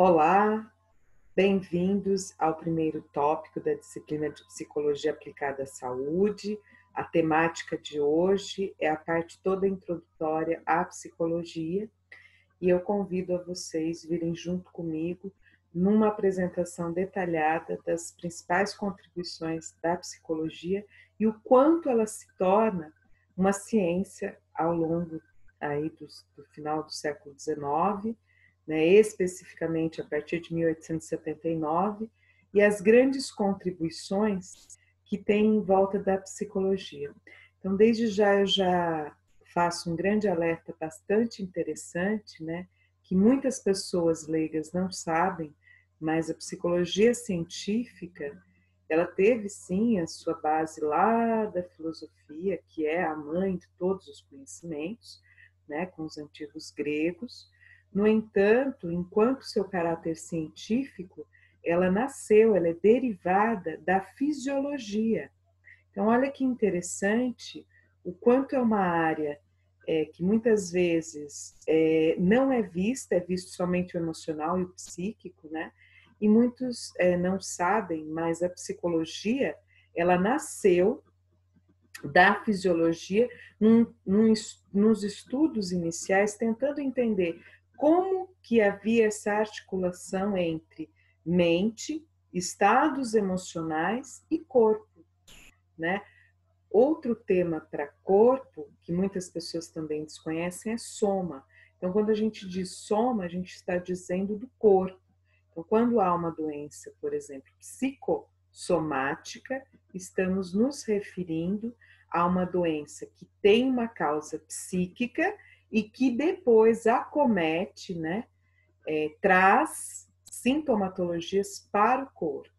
Olá, bem-vindos ao primeiro tópico da disciplina de Psicologia Aplicada à Saúde. A temática de hoje é a parte toda introdutória à psicologia e eu convido a vocês virem junto comigo numa apresentação detalhada das principais contribuições da psicologia e o quanto ela se torna uma ciência ao longo aí do final do século XIX, né, especificamente a partir de 1879, e as grandes contribuições que tem em volta da psicologia. Então, desde já eu já faço um grande alerta bastante interessante, né, que muitas pessoas leigas não sabem, mas a psicologia científica, ela teve sim a sua base lá da filosofia, que é a mãe de todos os conhecimentos, né, com os antigos gregos. No entanto, enquanto seu caráter científico, ela nasceu, ela é derivada da fisiologia. Então, olha que interessante o quanto é uma área que muitas vezes não é vista, é visto somente o emocional e o psíquico, né? E muitos não sabem, mas a psicologia, ela nasceu da fisiologia nos estudos iniciais, tentando entender como que havia essa articulação entre mente, estados emocionais e corpo, né? Outro tema para corpo, que muitas pessoas também desconhecem, é soma. Então, quando a gente diz soma, a gente está dizendo do corpo. Então, quando há uma doença, por exemplo, psicossomática, estamos nos referindo a uma doença que tem uma causa psíquica e que depois acomete, né, traz sintomatologias para o corpo.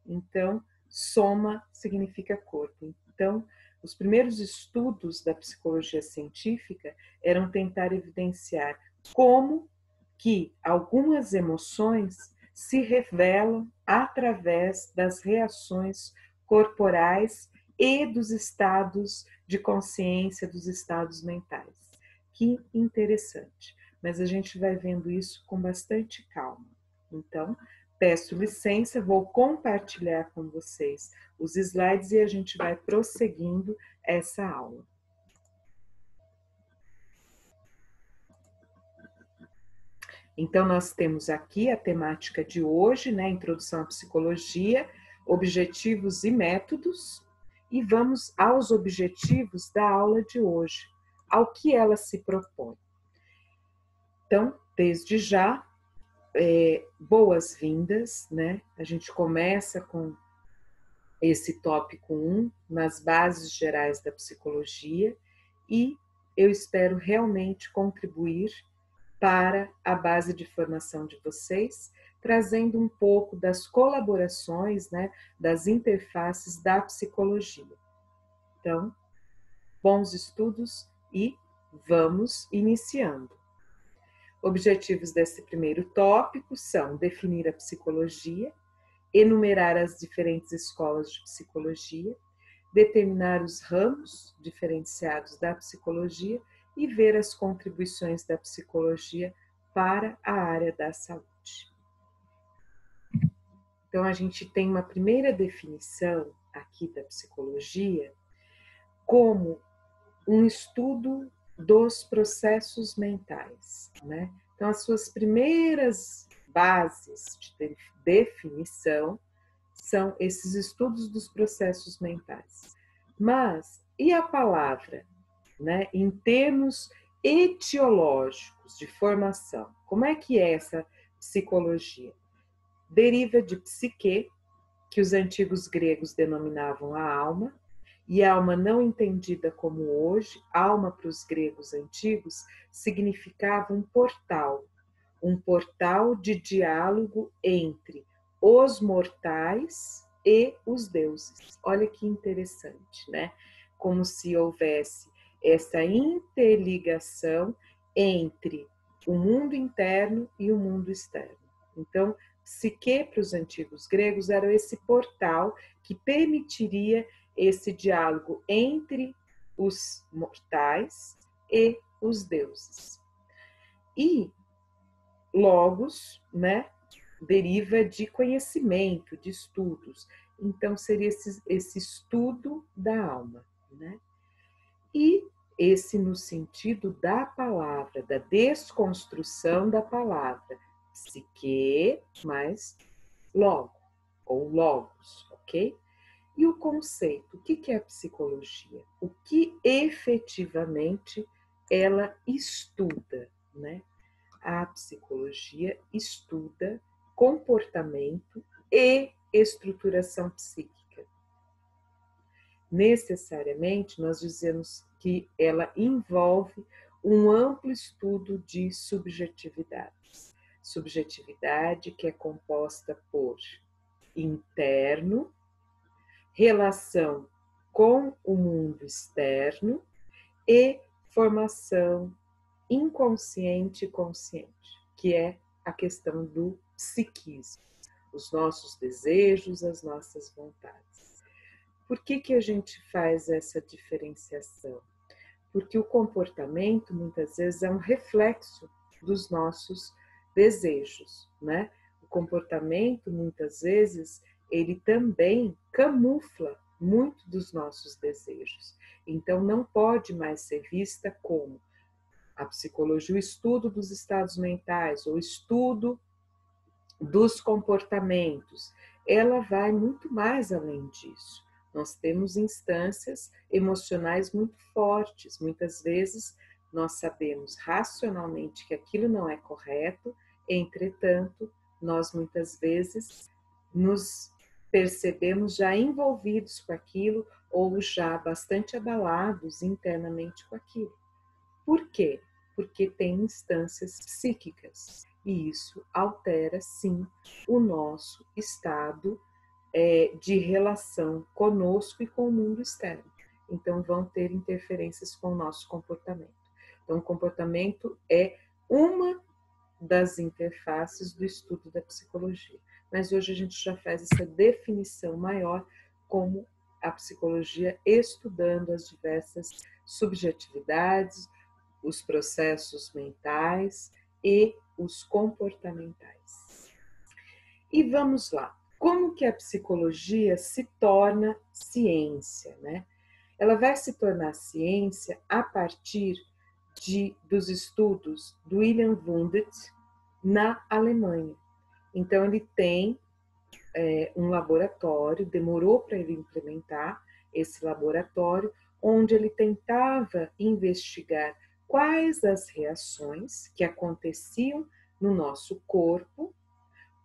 Então, soma significa corpo. Então, os primeiros estudos da psicologia científica eram tentar evidenciar como que algumas emoções se revelam através das reações corporais e dos estados de consciência, dos estados mentais. Que interessante. Mas a gente vai vendo isso com bastante calma. Então, peço licença, vou compartilhar com vocês os slides e a gente vai prosseguindo essa aula. Então, nós temos aqui a temática de hoje, né? Introdução à psicologia, objetivos e métodos, e vamos aos objetivos da aula de hoje, ao que ela se propõe. Então, desde já, boas-vindas, né? A gente começa com esse tópico 1, nas bases gerais da psicologia, e eu espero realmente contribuir para a base de formação de vocês, trazendo um pouco das colaborações, né, das interfaces da psicologia. Então, bons estudos e vamos iniciando. Objetivos desse primeiro tópico são definir a psicologia, enumerar as diferentes escolas de psicologia, determinar os ramos diferenciados da psicologia e ver as contribuições da psicologia para a área da saúde. Então, a gente tem uma primeira definição aqui da psicologia como um estudo dos processos mentais, né? Então, as suas primeiras bases de definição são esses estudos dos processos mentais. Mas, e a palavra, né, em termos etiológicos de formação? Como é que é essa psicologia? Deriva de psique, que os antigos gregos denominavam a alma, e alma não entendida como hoje, alma para os gregos antigos, significava um portal de diálogo entre os mortais e os deuses. Olha que interessante, né? Como se houvesse essa interligação entre o mundo interno e o mundo externo. Então, psique para os antigos gregos era esse portal que permitiria esse diálogo entre os mortais e os deuses. E logos, né, deriva de conhecimento, de estudos. Então, seria esse estudo da alma, né? E esse no sentido da palavra, da desconstrução da palavra, psique mais logo, ou logos, ok? E o conceito, o que é a psicologia? O que efetivamente ela estuda, né? A psicologia estuda comportamento e estruturação psíquica. Necessariamente, nós dizemos que ela envolve um amplo estudo de subjetividades. Subjetividade que é composta por interno, relação com o mundo externo e formação inconsciente e consciente, que é a questão do psiquismo, os nossos desejos, as nossas vontades. Por que a gente faz essa diferenciação? Porque o comportamento, muitas vezes, é um reflexo dos nossos desejos, né? O comportamento, muitas vezes, ele também camufla muito dos nossos desejos. Então, não pode mais ser vista como a psicologia, o estudo dos estados mentais, ou estudo dos comportamentos. Ela vai muito mais além disso. Nós temos instâncias emocionais muito fortes. Muitas vezes nós sabemos racionalmente que aquilo não é correto, entretanto, nós muitas vezes nos percebemos já envolvidos com aquilo ou já bastante abalados internamente com aquilo. Por quê? Porque tem instâncias psíquicas e isso altera, sim, o nosso estado de relação conosco e com o mundo externo. Então, vão ter interferências com o nosso comportamento. Então, o comportamento é uma das interfaces do estudo da psicologia. Mas hoje a gente já faz essa definição maior como a psicologia estudando as diversas subjetividades, os processos mentais e os comportamentais. E vamos lá. Como que a psicologia se torna ciência, né? Ela vai se tornar ciência a partir dos estudos do William Wundt na Alemanha. Então, ele tem um laboratório, demorou para ele implementar esse laboratório, onde ele tentava investigar quais as reações que aconteciam no nosso corpo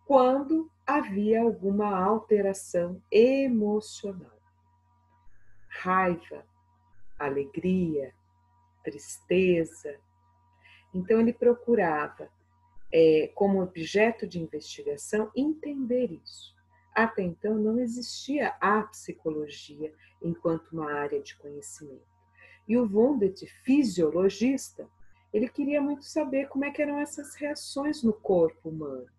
quando havia alguma alteração emocional. Raiva, alegria, tristeza. Então, ele procurava, como objeto de investigação, entender isso. Até então, não existia a psicologia enquanto uma área de conhecimento. E o Wundt, fisiologista, ele queria muito saber como é que eram essas reações no corpo humano.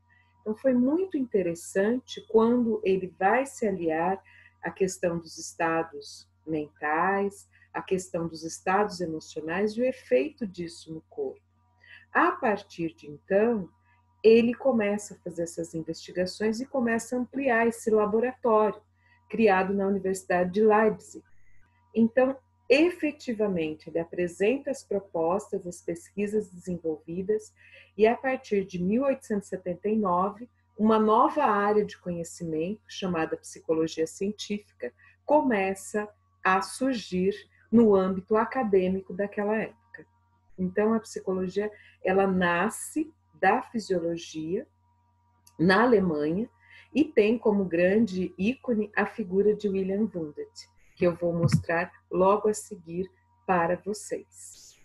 Então, foi muito interessante quando ele vai se aliar à questão dos estados mentais, à questão dos estados emocionais e o efeito disso no corpo. A partir de então, ele começa a fazer essas investigações e começa a ampliar esse laboratório, criado na Universidade de Leipzig. Então, efetivamente, ele apresenta as propostas, as pesquisas desenvolvidas, e a partir de 1879, uma nova área de conhecimento, chamada psicologia científica, começa a surgir no âmbito acadêmico daquela época. Então, a psicologia, ela nasce da fisiologia na Alemanha e tem como grande ícone a figura de William Wundt, que eu vou mostrar logo a seguir para vocês.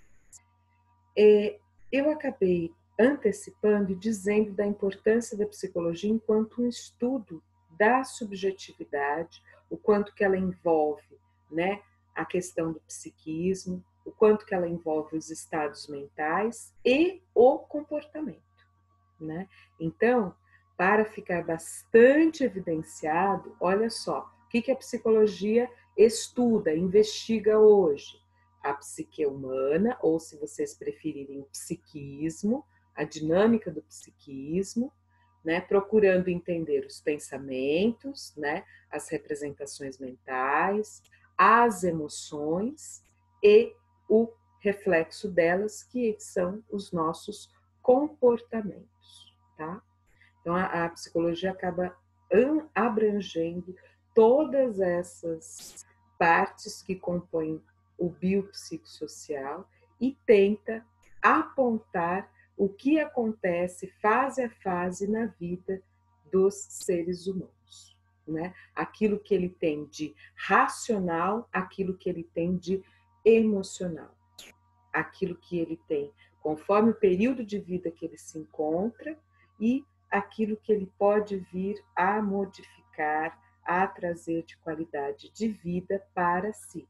Eu acabei antecipando e dizendo da importância da psicologia enquanto um estudo da subjetividade, o quanto que ela envolve, né, a questão do psiquismo, o quanto que ela envolve os estados mentais e o comportamento, né? Então, para ficar bastante evidenciado, olha só, o que a psicologia estuda, investiga hoje? A psique humana, ou se vocês preferirem, o psiquismo, a dinâmica do psiquismo, né, procurando entender os pensamentos, né, as representações mentais, as emoções e o reflexo delas, que são os nossos comportamentos, tá? Então, a psicologia acaba abrangendo todas essas partes que compõem o biopsicossocial e tenta apontar o que acontece fase a fase na vida dos seres humanos, né? Aquilo que ele tem de racional, aquilo que ele tem de emocional, aquilo que ele tem conforme o período de vida que ele se encontra e aquilo que ele pode vir a modificar, a trazer de qualidade de vida para si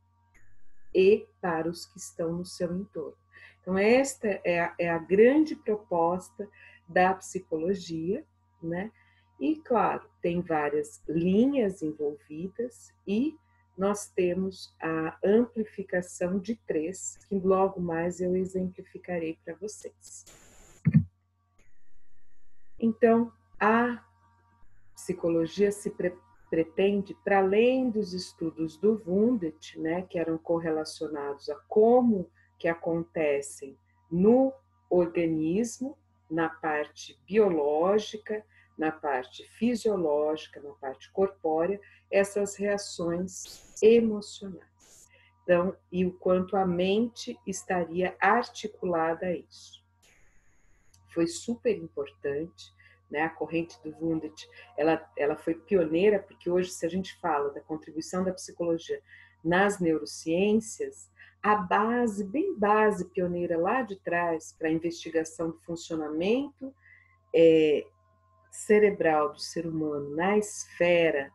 e para os que estão no seu entorno. Então, esta é a grande proposta da psicologia, né? E, claro, tem várias linhas envolvidas e nós temos a amplificação de 3, que logo mais eu exemplificarei para vocês. Então, a psicologia se pretende, para além dos estudos do Wundt, né, que eram correlacionados a como que acontecem no organismo, na parte biológica, na parte fisiológica, na parte corpórea, essas reações emocionais. Então, e o quanto a mente estaria articulada a isso. Foi super importante, né? A corrente do Wundt, ela foi pioneira, porque hoje, se a gente fala da contribuição da psicologia nas neurociências, a base, bem base pioneira lá de trás, para a investigação do funcionamento cerebral do ser humano na esfera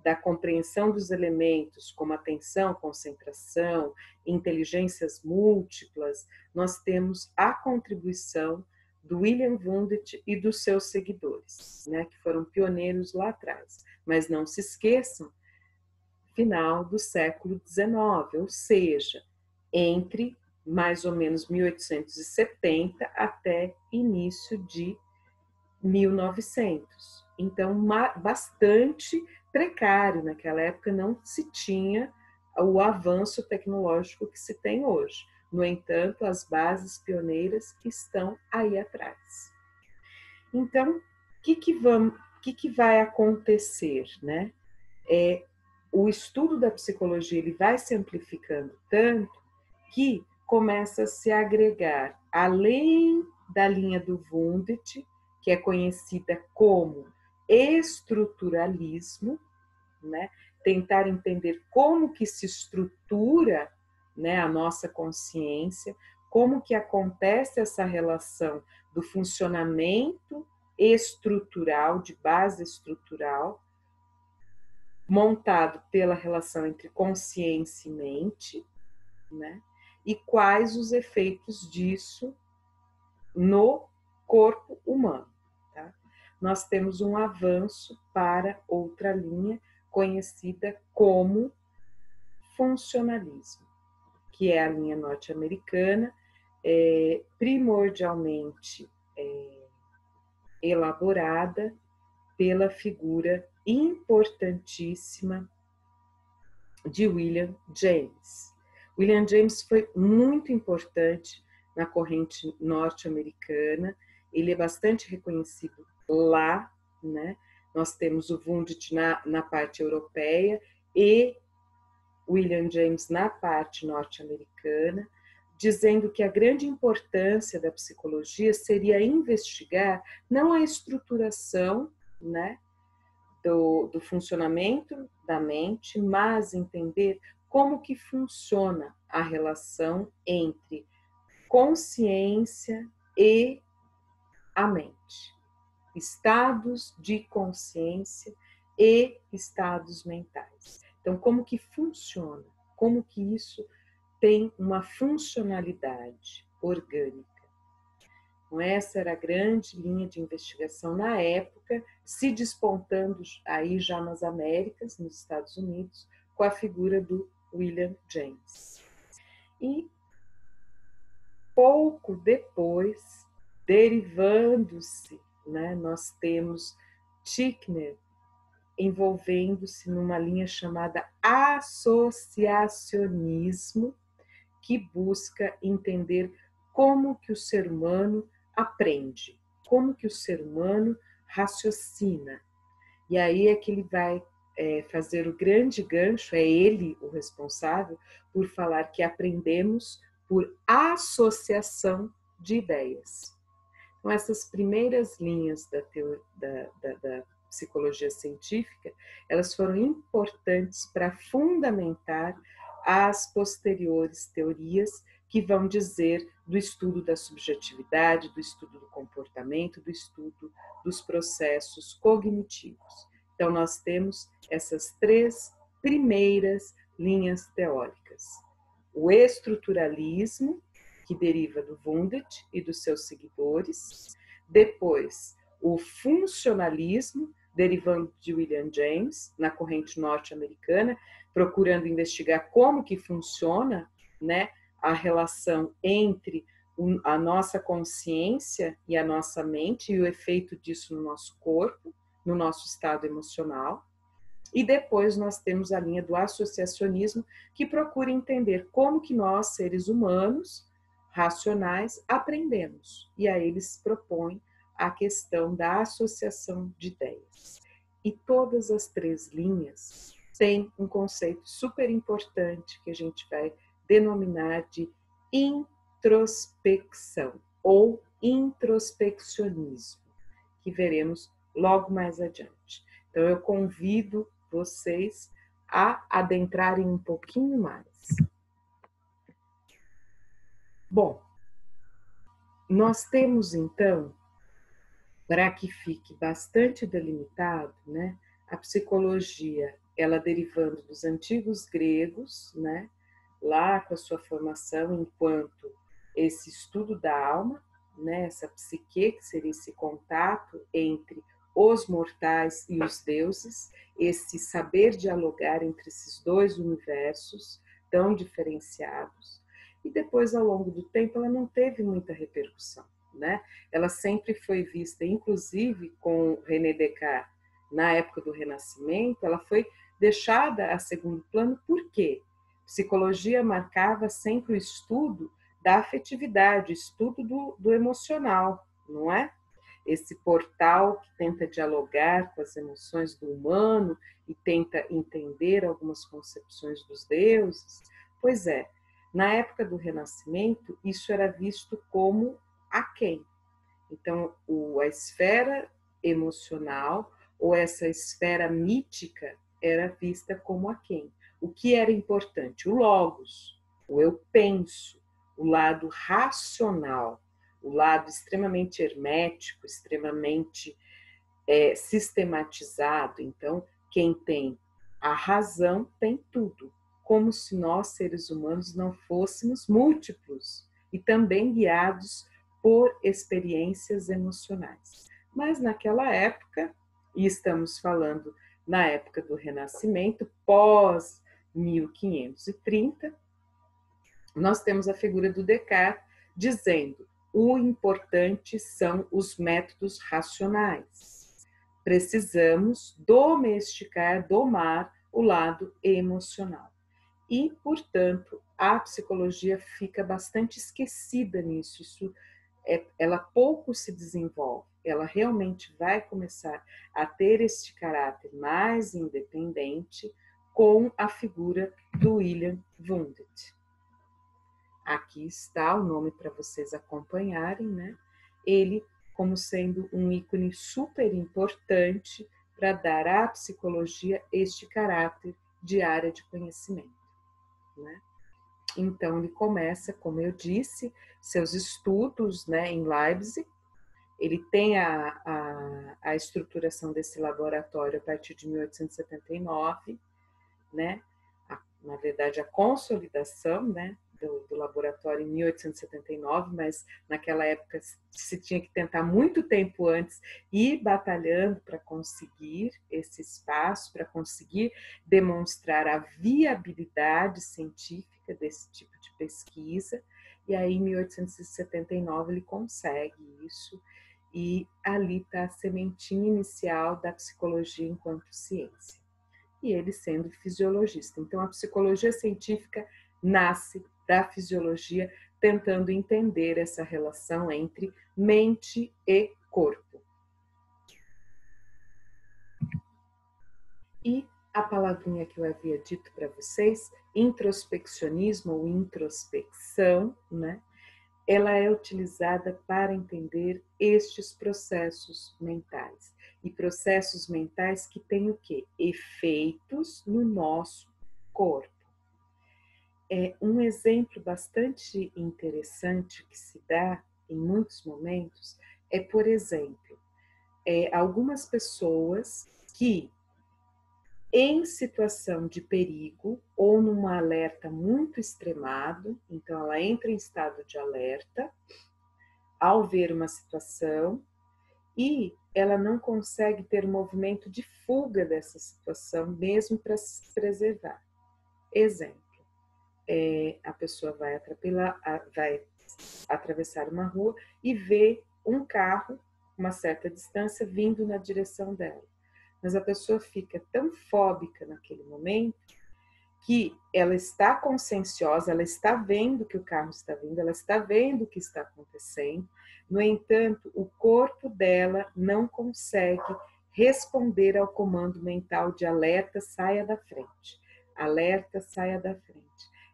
da compreensão dos elementos como atenção, concentração, inteligências múltiplas, nós temos a contribuição do William Wundt e dos seus seguidores, né, que foram pioneiros lá atrás. Mas não se esqueçam, final do século XIX, ou seja, entre mais ou menos 1870 até início de 1900. Então, bastante precário. Naquela época não se tinha o avanço tecnológico que se tem hoje. No entanto, as bases pioneiras estão aí atrás. Então, o que vai acontecer, né? O estudo da psicologia ele vai se amplificando tanto que começa a se agregar, além da linha do Wundt, que é conhecida como estruturalismo, né? Tentar entender como que se estrutura, né, a nossa consciência, como que acontece essa relação do funcionamento estrutural, de base estrutural, montado pela relação entre consciência e mente, né? E quais os efeitos disso no corpo humano. Tá? Nós temos um avanço para outra linha conhecida como funcionalismo, que é a linha norte-americana, primordialmente elaborada pela figura importantíssima de William James. William James foi muito importante na corrente norte-americana, ele é bastante reconhecido lá, né? Nós temos o Wundt na parte europeia e William James na parte norte-americana, dizendo que a grande importância da psicologia seria investigar não a estruturação, né, do funcionamento da mente, mas entender como que funciona a relação entre consciência e a mente, estados de consciência e estados mentais. Então, como que funciona? Como que isso tem uma funcionalidade orgânica? Então, essa era a grande linha de investigação na época, se despontando aí já nas Américas, nos Estados Unidos, com a figura do William James. E pouco depois, derivando-se né, nós temos Titchener envolvendo-se numa linha chamada associacionismo, que busca entender como que o ser humano aprende, como que o ser humano raciocina. E aí é que ele vai fazer o grande gancho, é ele o responsável por falar que aprendemos por associação de ideias. Então, essas primeiras linhas da psicologia científica, elas foram importantes para fundamentar as posteriores teorias que vão dizer do estudo da subjetividade, do estudo do comportamento, do estudo dos processos cognitivos. Então, nós temos essas três primeiras linhas teóricas. O estruturalismo, que deriva do Wundt e dos seus seguidores. Depois, o funcionalismo, derivando de William James, na corrente norte-americana, procurando investigar como que funciona, né, a relação entre a nossa consciência e a nossa mente e o efeito disso no nosso corpo, no nosso estado emocional. E depois nós temos a linha do associacionismo, que procura entender como que nós, seres humanos, racionais, aprendemos. E aí eles propõem a questão da associação de ideias. E todas as três linhas têm um conceito super importante que a gente vai denominar de introspecção ou introspeccionismo, que veremos logo mais adiante. Então, eu convido vocês a adentrarem um pouquinho mais. Bom, nós temos então, para que fique bastante delimitado, né, a psicologia, ela derivando dos antigos gregos, né, lá com a sua formação enquanto esse estudo da alma, né, essa psique, que seria esse contato entre os mortais e os deuses, esse saber dialogar entre esses dois universos tão diferenciados. E depois, ao longo do tempo, ela não teve muita repercussão, né? Ela sempre foi vista, inclusive com René Descartes, na época do Renascimento, ela foi deixada a segundo plano. Por quê? Psicologia marcava sempre o estudo da afetividade, o estudo do emocional, não é? Esse portal que tenta dialogar com as emoções do humano e tenta entender algumas concepções dos deuses. Pois é, na época do Renascimento, isso era visto como aquém. Então, a esfera emocional ou essa esfera mítica era vista como aquém. O que era importante? O logos, o eu penso, o lado racional, o lado extremamente hermético, extremamente sistematizado. Então, quem tem a razão tem tudo, como se nós, seres humanos, não fôssemos múltiplos e também guiados por experiências emocionais. Mas naquela época, e estamos falando na época do Renascimento, pós 1530, nós temos a figura do Descartes dizendo: o importante são os métodos racionais. Precisamos domesticar, domar o lado emocional. E, portanto, a psicologia fica bastante esquecida nisso. Ela pouco se desenvolve. Ela realmente vai começar a ter este caráter mais independente com a figura do William Wundt. Aqui está o nome para vocês acompanharem, né? Ele como sendo um ícone super importante para dar à psicologia este caráter de área de conhecimento, né? Então, ele começa, como eu disse, seus estudos, né, em Leipzig. Ele tem a estruturação desse laboratório a partir de 1879, né? Na verdade, a consolidação, né, do laboratório em 1879, mas naquela época se tinha que tentar muito tempo antes ir batalhando para conseguir esse espaço, para conseguir demonstrar a viabilidade científica desse tipo de pesquisa. E aí, em 1879, ele consegue isso E ali está a sementinha inicial da psicologia enquanto ciência. E ele sendo fisiologista. Então, a psicologia científica nasce da fisiologia, tentando entender essa relação entre mente e corpo. E a palavrinha que eu havia dito para vocês, introspeccionismo ou introspecção, né? Ela é utilizada para entender estes processos mentais. E processos mentais que têm o quê? Efeitos no nosso corpo. Um exemplo bastante interessante que se dá em muitos momentos é, por exemplo, algumas pessoas que, em situação de perigo ou num alerta muito extremado, então ela entra em estado de alerta ao ver uma situação e ela não consegue ter movimento de fuga dessa situação, mesmo para se preservar. Exemplo, a pessoa vai atravessar uma rua e vê um carro, uma certa distância, vindo na direção dela. Mas a pessoa fica tão fóbica naquele momento que ela está conscienciosa, ela está vendo que o carro está vindo, ela está vendo o que está acontecendo. No entanto, o corpo dela não consegue responder ao comando mental de alerta, saia da frente. Alerta, saia da frente.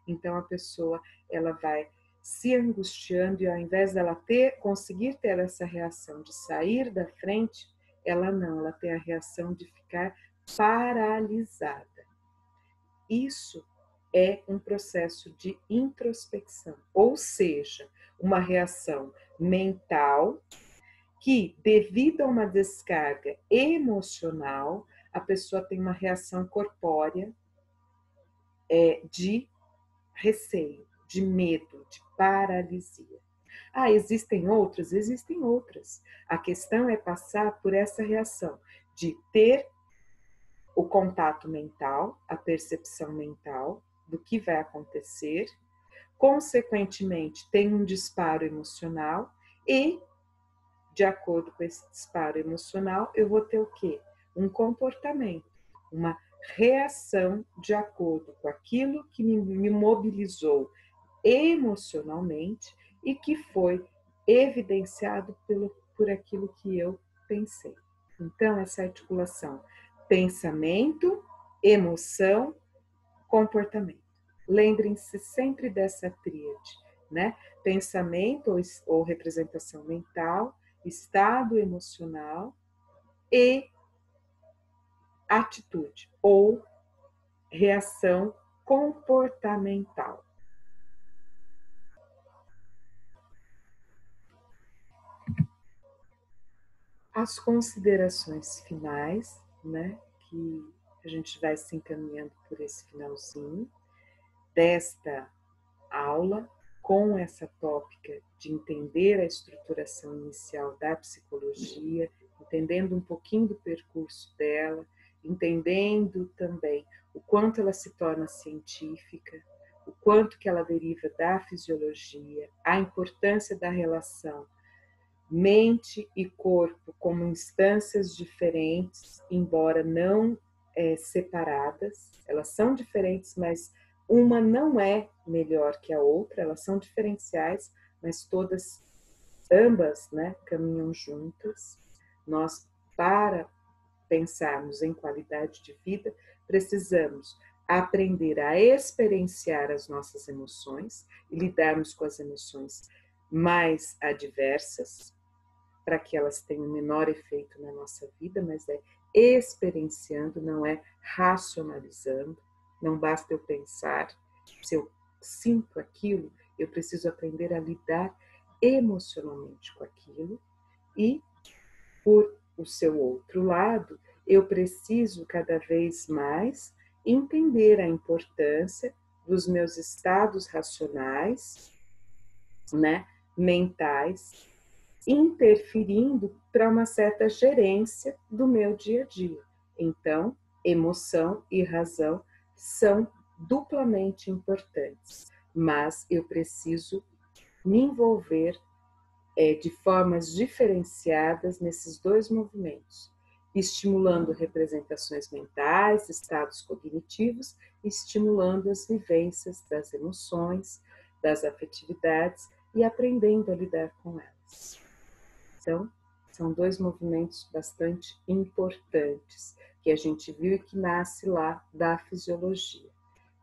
Então a pessoa, ela vai se angustiando e ao invés dela conseguir ter essa reação de sair da frente, ela tem a reação de ficar paralisada. Isso é um processo de introspecção, ou seja, uma reação mental que, devido a uma descarga emocional, a pessoa tem uma reação corpórea de receio, de medo, de paralisia. Existem outras? Existem outras. A questão é passar por essa reação de ter o contato mental, a percepção mental do que vai acontecer, consequentemente tem um disparo emocional e, de acordo com esse disparo emocional, eu vou ter o quê? Um comportamento, uma reação de acordo com aquilo que me mobilizou emocionalmente e que foi evidenciado por aquilo que eu pensei. Então, essa articulação pensamento, emoção, comportamento. Lembrem-se sempre dessa tríade, né? Pensamento ou representação mental, estado emocional e atitude ou reação comportamental. As considerações finais, né, que a gente vai se encaminhando por esse finalzinho desta aula, com essa tópica de entender a estruturação inicial da psicologia, entendendo um pouquinho do percurso dela, entendendo também o quanto ela se torna científica, o quanto que ela deriva da fisiologia, a importância da relação mente e corpo como instâncias diferentes, embora não separadas, elas são diferentes, mas uma não é melhor que a outra, elas são diferenciais, mas ambas, né, caminham juntas. Nós, para pensarmos em qualidade de vida, precisamos aprender a experienciar as nossas emoções e lidarmos com as emoções mais adversas, para que elas tenham menor efeito na nossa vida, mas é experienciando, não é racionalizando. Não basta eu pensar, se eu sinto aquilo, eu preciso aprender a lidar emocionalmente com aquilo e, por o seu outro lado, eu preciso cada vez mais entender a importância dos meus estados racionais, né, mentais, interferindo para uma certa gerência do meu dia a dia. Então, emoção e razão são duplamente importantes, mas eu preciso me envolver de formas diferenciadas nesses dois movimentos, estimulando representações mentais, estados cognitivos, estimulando as vivências das emoções, das afetividades e aprendendo a lidar com elas. Então, são dois movimentos bastante importantes que a gente viu e que nasce lá da fisiologia.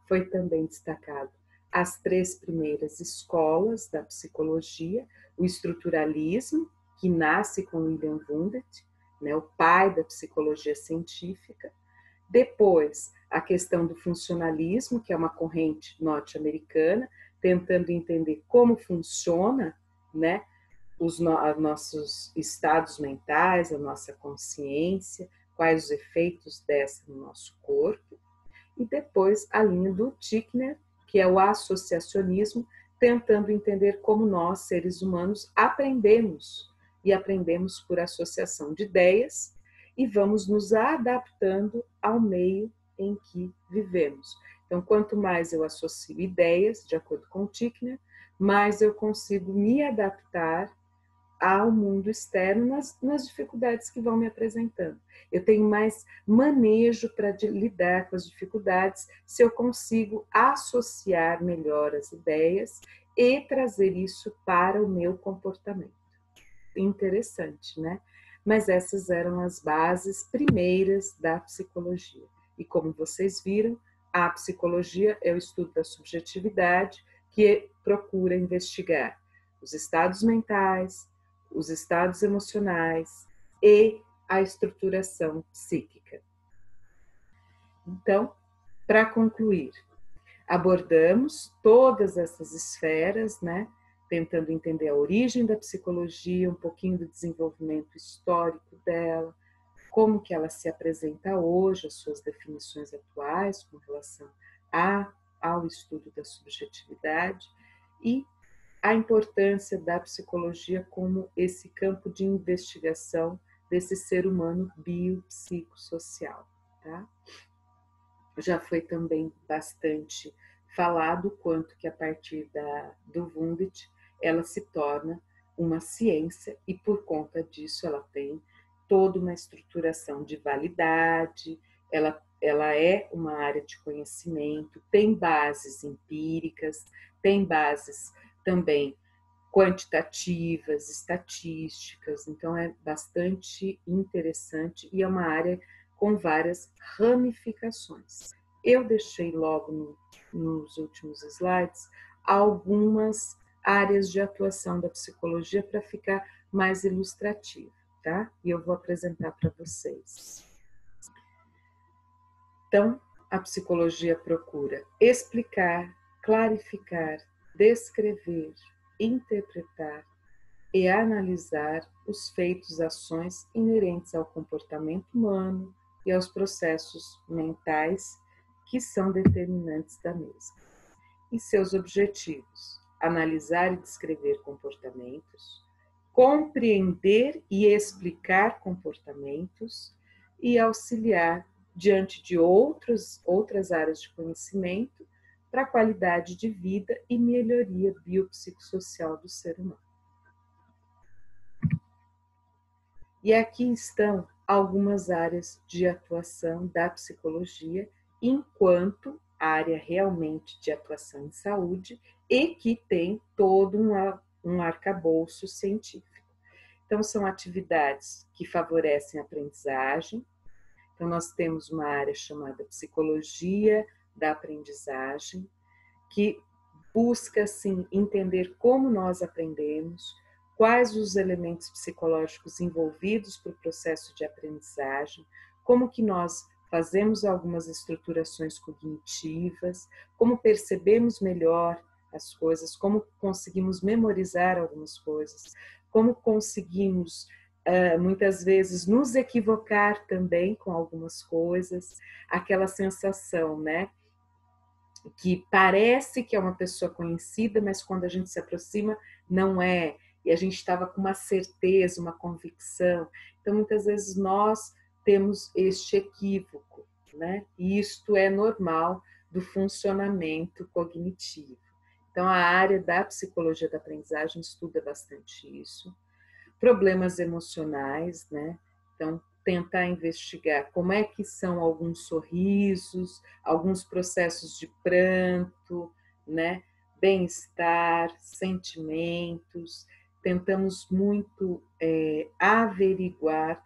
Foi também destacado as três primeiras escolas da psicologia, o estruturalismo, que nasce com William Wundt, né, o pai da psicologia científica. Depois, a questão do funcionalismo, que é uma corrente norte-americana, tentando entender como funciona, né, os nossos estados mentais, a nossa consciência, quais os efeitos dessa no nosso corpo. E depois a linha do Titchener, que é o associacionismo, tentando entender como nós, seres humanos, aprendemos, e aprendemos por associação de ideias, e vamos nos adaptando ao meio em que vivemos. Então, quanto mais eu associo ideias, de acordo com o Titchener, mais eu consigo me adaptar ao mundo externo nas dificuldades que vão me apresentando. Eu tenho mais manejo para lidar com as dificuldades se eu consigo associar melhor as ideias e trazer isso para o meu comportamento. Interessante, né? Mas essas eram as bases primeiras da psicologia. E como vocês viram, a psicologia é o estudo da subjetividade que procura investigar os estados mentais, os estados emocionais e a estruturação psíquica. Então, para concluir, abordamos todas essas esferas, né? Tentando entender a origem da psicologia, um pouquinho do desenvolvimento histórico dela, como que ela se apresenta hoje, as suas definições atuais com relação ao estudo da subjetividade e a importância da psicologia como esse campo de investigação desse ser humano biopsicossocial, tá? Já foi também bastante falado quanto que a partir do Wundt ela se torna uma ciência e por conta disso ela tem toda uma estruturação de validade, ela é uma área de conhecimento, tem bases empíricas, tem bases também quantitativas, estatísticas, então é bastante interessante e é uma área com várias ramificações. Eu deixei logo nos últimos slides algumas áreas de atuação da psicologia para ficar mais ilustrativo, tá? E eu vou apresentar para vocês. Então, a psicologia procura explicar, clarificar, descrever, interpretar e analisar os feitos, ações inerentes ao comportamento humano e aos processos mentais que são determinantes da mesma. E seus objetivos: analisar e descrever comportamentos, compreender e explicar comportamentos e auxiliar diante de outras áreas de conhecimento para a qualidade de vida e melhoria biopsicossocial do ser humano. E aqui estão algumas áreas de atuação da psicologia, enquanto área realmente de atuação em saúde e que tem todo um arcabouço científico. Então, são atividades que favorecem a aprendizagem. Então, nós temos uma área chamada psicologia da aprendizagem, que busca, assim, entender como nós aprendemos, quais os elementos psicológicos envolvidos para o processo de aprendizagem, como que nós fazemos algumas estruturações cognitivas, como percebemos melhor as coisas, como conseguimos memorizar algumas coisas, como conseguimos muitas vezes nos equivocar também com algumas coisas, aquela sensação, né? Que parece que é uma pessoa conhecida, mas quando a gente se aproxima, não é. E a gente estava com uma certeza, uma convicção. Então, muitas vezes nós temos este equívoco, né? E isto é normal do funcionamento cognitivo. Então, a área da psicologia da aprendizagem estuda bastante isso. Problemas emocionais, né? Então, tentar investigar como é que são alguns sorrisos, alguns processos de pranto, né? Bem-estar, sentimentos. Tentamos muito averiguar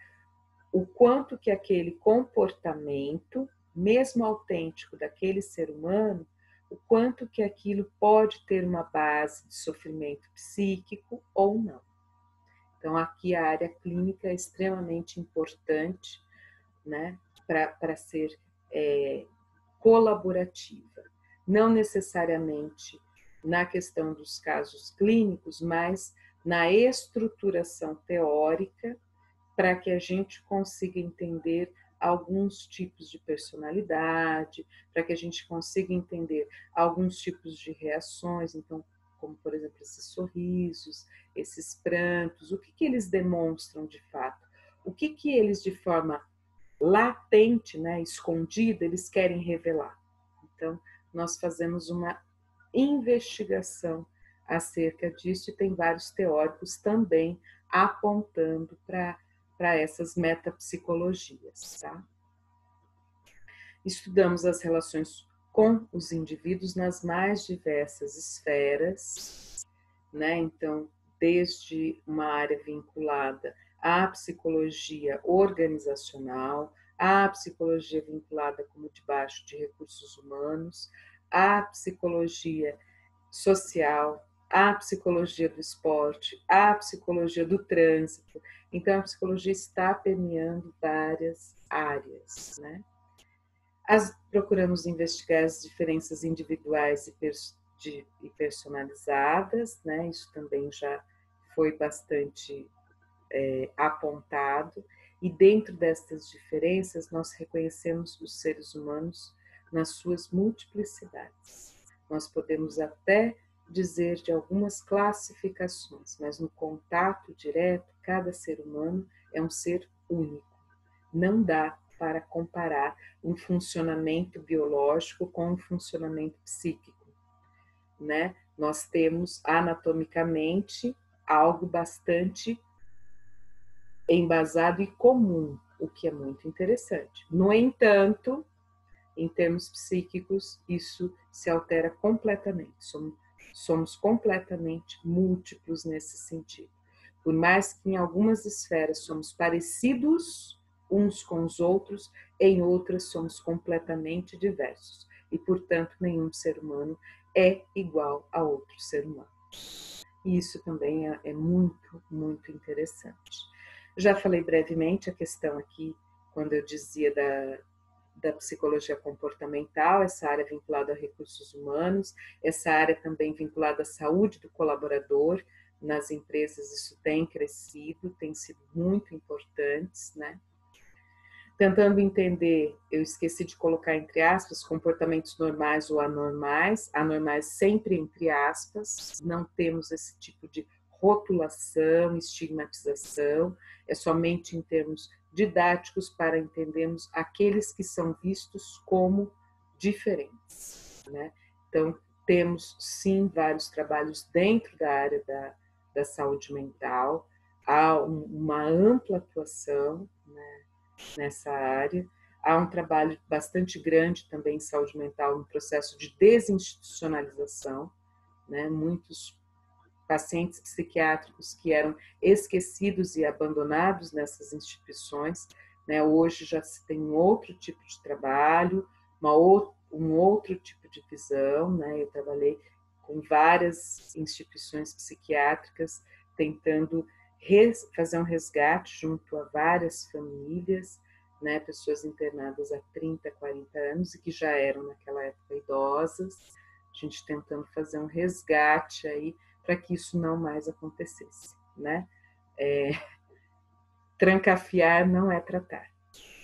o quanto que aquele comportamento, mesmo autêntico daquele ser humano, o quanto que aquilo pode ter uma base de sofrimento psíquico ou não. Então, aqui a área clínica é extremamente importante, né, para ser colaborativa. Não necessariamente na questão dos casos clínicos, mas na estruturação teórica, para que a gente consiga entender alguns tipos de personalidade, para que a gente consiga entender alguns tipos de reações, então, como por exemplo esses sorrisos, esses prantos, o que eles demonstram de fato, o que eles de forma latente, né, escondida, eles querem revelar. Então, nós fazemos uma investigação acerca disso e tem vários teóricos também apontando para essas metapsicologias. Tá? Estudamos as relações com os indivíduos nas mais diversas esferas, né? Então, desde uma área vinculada à psicologia organizacional, à psicologia vinculada como debaixo de recursos humanos, à psicologia social, à psicologia do esporte, à psicologia do trânsito. Então, a psicologia está permeando várias áreas, né? Procuramos investigar as diferenças individuais e personalizadas, né? Isso também já foi bastante apontado, e dentro dessas diferenças nós reconhecemos os seres humanos nas suas multiplicidades. Nós podemos até dizer de algumas classificações, mas no contato direto, cada ser humano é um ser único. Não dá para comparar um funcionamento biológico com um funcionamento psíquico, né? Nós temos anatomicamente algo bastante embasado e comum, o que é muito interessante. No entanto, em termos psíquicos, isso se altera completamente. Somos completamente múltiplos nesse sentido. Por mais que em algumas esferas somos parecidos uns com os outros, em outras somos completamente diversos. E, portanto, nenhum ser humano é igual a outro ser humano. E isso também é muito, muito interessante. Já falei brevemente a questão aqui, quando eu dizia da psicologia comportamental, essa área vinculada a recursos humanos, essa área também vinculada à saúde do colaborador. Nas empresas isso tem crescido, tem sido muito importante, né? Tentando entender, eu esqueci de colocar entre aspas, comportamentos normais ou anormais, anormais sempre entre aspas, não temos esse tipo de rotulação, estigmatização, é somente em termos didáticos para entendermos aqueles que são vistos como diferentes, né? Então, temos sim vários trabalhos dentro da área da saúde mental, há uma ampla atuação, né, nessa área. Há um trabalho bastante grande também em saúde mental no processo de desinstitucionalização, né? Muitos pacientes psiquiátricos que eram esquecidos e abandonados nessas instituições, né? Hoje já se tem um outro tipo de trabalho, um outro tipo de visão, né? Eu trabalhei com várias instituições psiquiátricas tentando fazer um resgate junto a várias famílias, né, pessoas internadas há 30, 40 anos e que já eram naquela época idosas, a gente tentando fazer um resgate aí para que isso não mais acontecesse, né? Trancafiar não é tratar,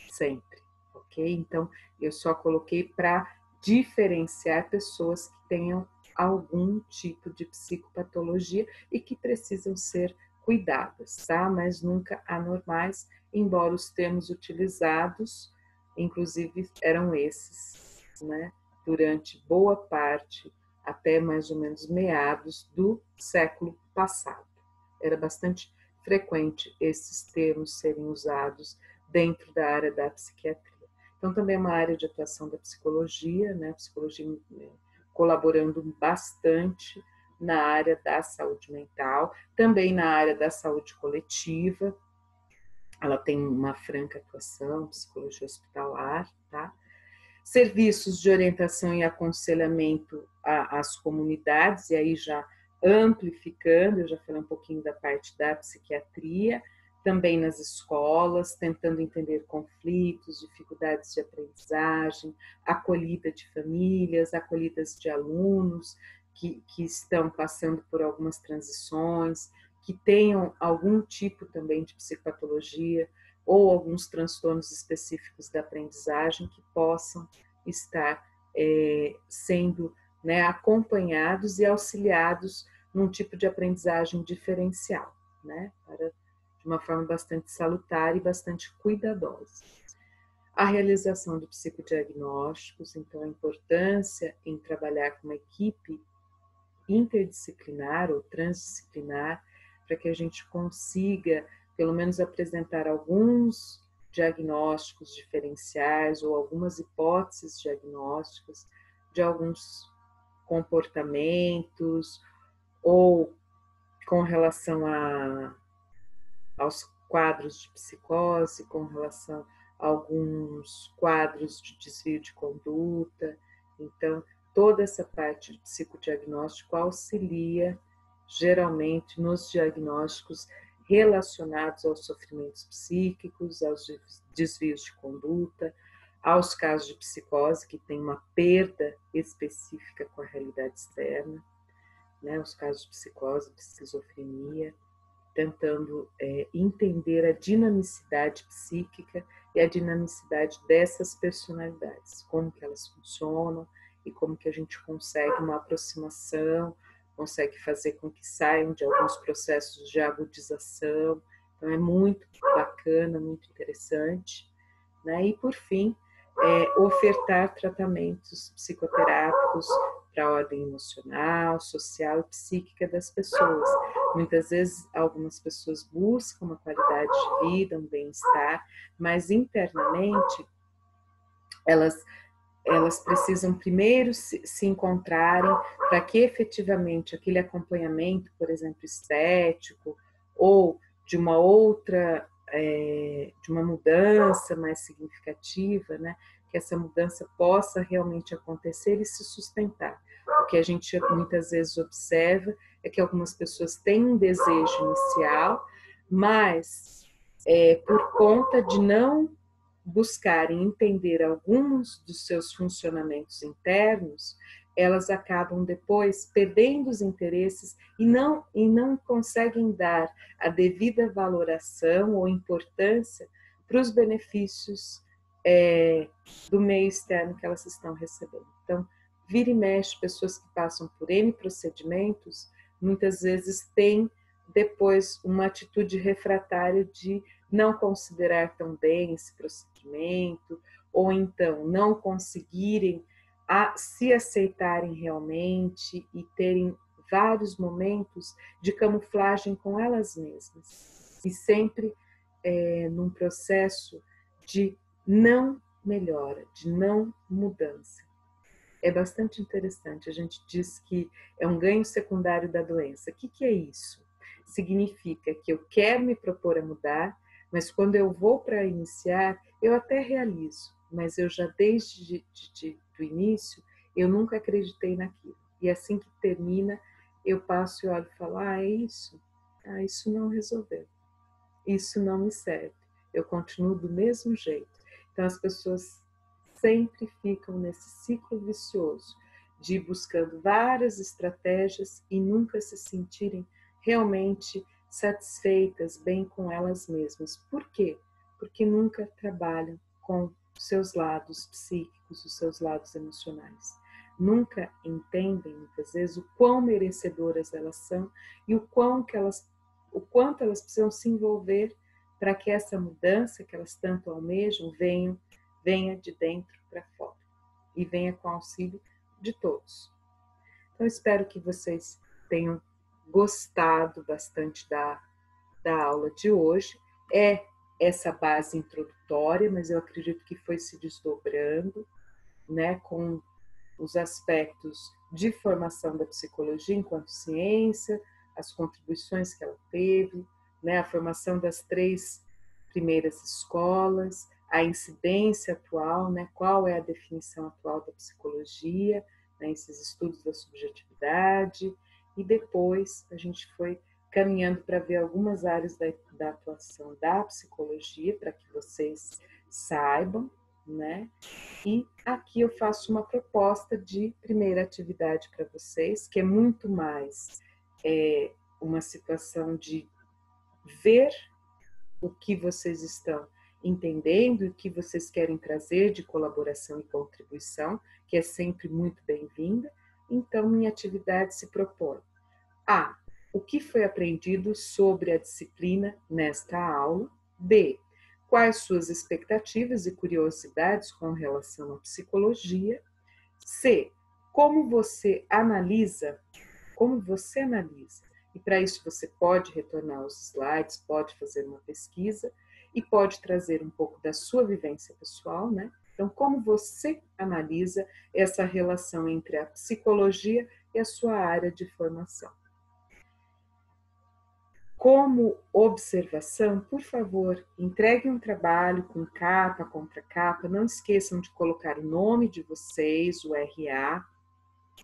sempre, ok? Então, eu só coloquei para diferenciar pessoas que tenham algum tipo de psicopatologia e que precisam ser cuidadas, tá? Mas nunca anormais, embora os termos utilizados, inclusive, eram esses, né? Durante boa parte até mais ou menos meados do século passado. Era bastante frequente esses termos serem usados dentro da área da psiquiatria. Então, também é uma área de atuação da psicologia, né? A psicologia colaborando bastante na área da saúde mental, também na área da saúde coletiva. Ela tem uma franca atuação, psicologia hospitalar, tá? Serviços de orientação e aconselhamento às comunidades, e aí já amplificando, eu já falei um pouquinho da parte da psiquiatria, também nas escolas, tentando entender conflitos, dificuldades de aprendizagem, acolhida de famílias, acolhidas de alunos que estão passando por algumas transições, que tenham algum tipo também de psicopatologia, ou alguns transtornos específicos da aprendizagem que possam estar sendo, né, acompanhados e auxiliados num tipo de aprendizagem diferencial, né, de uma forma bastante salutar e bastante cuidadosa. A realização de psicodiagnósticos, então a importância em trabalhar com uma equipe interdisciplinar ou transdisciplinar, para que a gente consiga, pelo menos, apresentar alguns diagnósticos diferenciais ou algumas hipóteses diagnósticas de alguns comportamentos ou com relação aos quadros de psicose, com relação a alguns quadros de desvio de conduta. Então, toda essa parte de psicodiagnóstico auxilia geralmente nos diagnósticos relacionados aos sofrimentos psíquicos, aos desvios de conduta, aos casos de psicose que tem uma perda específica com a realidade externa, né, os casos de psicose, de esquizofrenia, tentando entender a dinamicidade psíquica e a dinamicidade dessas personalidades, como que elas funcionam e como que a gente consegue uma aproximação, consegue fazer com que saiam de alguns processos de agudização. Então é muito bacana, muito interessante, né? E por fim, ofertar tratamentos psicoterápicos para a ordem emocional, social e psíquica das pessoas. Muitas vezes, algumas pessoas buscam uma qualidade de vida, um bem-estar, mas internamente elas precisam primeiro se encontrarem para que efetivamente aquele acompanhamento, por exemplo, estético, ou de uma outra, de uma mudança mais significativa, né? Que essa mudança possa realmente acontecer e se sustentar. O que a gente muitas vezes observa é que algumas pessoas têm um desejo inicial, mas por conta de não buscarem entender alguns dos seus funcionamentos internos, elas acabam depois perdendo os interesses e não conseguem dar a devida valoração ou importância para os benefícios do meio externo que elas estão recebendo. Então, vira e mexe, pessoas que passam por N procedimentos, muitas vezes têm depois uma atitude refratária de não considerar tão bem esse procedimento, ou então não conseguirem se aceitarem realmente e terem vários momentos de camuflagem com elas mesmas. E sempre num processo de não melhora, de não mudança. É bastante interessante. A gente diz que é um ganho secundário da doença. O que é isso? Significa que eu quero me propor a mudar, mas quando eu vou para iniciar, eu até realizo, mas eu já desde do início, eu nunca acreditei naquilo. E assim que termina, eu passo e olho e falo, é isso? Isso não resolveu. Isso não me serve. Eu continuo do mesmo jeito. Então as pessoas sempre ficam nesse ciclo vicioso de ir buscando várias estratégias e nunca se sentirem realmente satisfeitas, bem com elas mesmas. Por quê? Porque nunca trabalham com os seus lados psíquicos, os seus lados emocionais. Nunca entendem, muitas vezes, o quão merecedoras elas são e o quanto elas precisam se envolver para que essa mudança que elas tanto almejam venha de dentro para fora e venha com auxílio de todos. Então, espero que vocês tenham gostado bastante da aula de hoje. É essa base introdutória, mas eu acredito que foi se desdobrando, né, com os aspectos de formação da psicologia enquanto ciência, as contribuições que ela teve, né, a formação das 3 primeiras escolas, a incidência atual, né, qual é a definição atual da psicologia, né, esses estudos da subjetividade, e depois a gente foi caminhando para ver algumas áreas da atuação da psicologia, para que vocês saibam, né? E aqui eu faço uma proposta de primeira atividade para vocês, que é muito mais uma situação de ver o que vocês estão entendendo e o que vocês querem trazer de colaboração e contribuição, que é sempre muito bem-vinda. Então, minha atividade se propõe a. O que foi aprendido sobre a disciplina nesta aula? B. Quais suas expectativas e curiosidades com relação à psicologia? C. Como você analisa? Como você analisa? E para isso você pode retornar aos slides, pode fazer uma pesquisa e pode trazer um pouco da sua vivência pessoal, né? Então, como você analisa essa relação entre a psicologia e a sua área de formação? Como observação, por favor, entreguem um trabalho com capa, contra capa, não esqueçam de colocar o nome de vocês, o RA,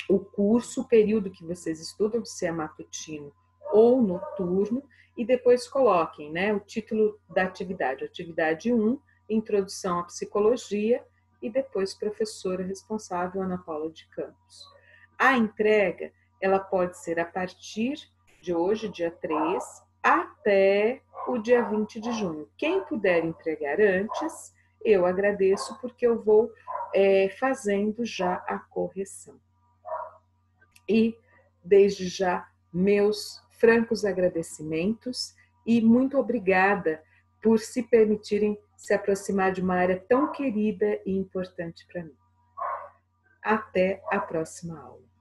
o curso, o período que vocês estudam, se é matutino ou noturno, e depois coloquem, né, o título da atividade, atividade 1, Introdução à Psicologia, e depois professora responsável, Ana Paula de Campos. A entrega, ela pode ser a partir de hoje, dia 3, até o dia 20 de junho. Quem puder entregar antes, eu agradeço, porque eu vou fazendo já a correção. E, desde já, meus francos agradecimentos e muito obrigada por se permitirem se aproximar de uma área tão querida e importante para mim. Até a próxima aula.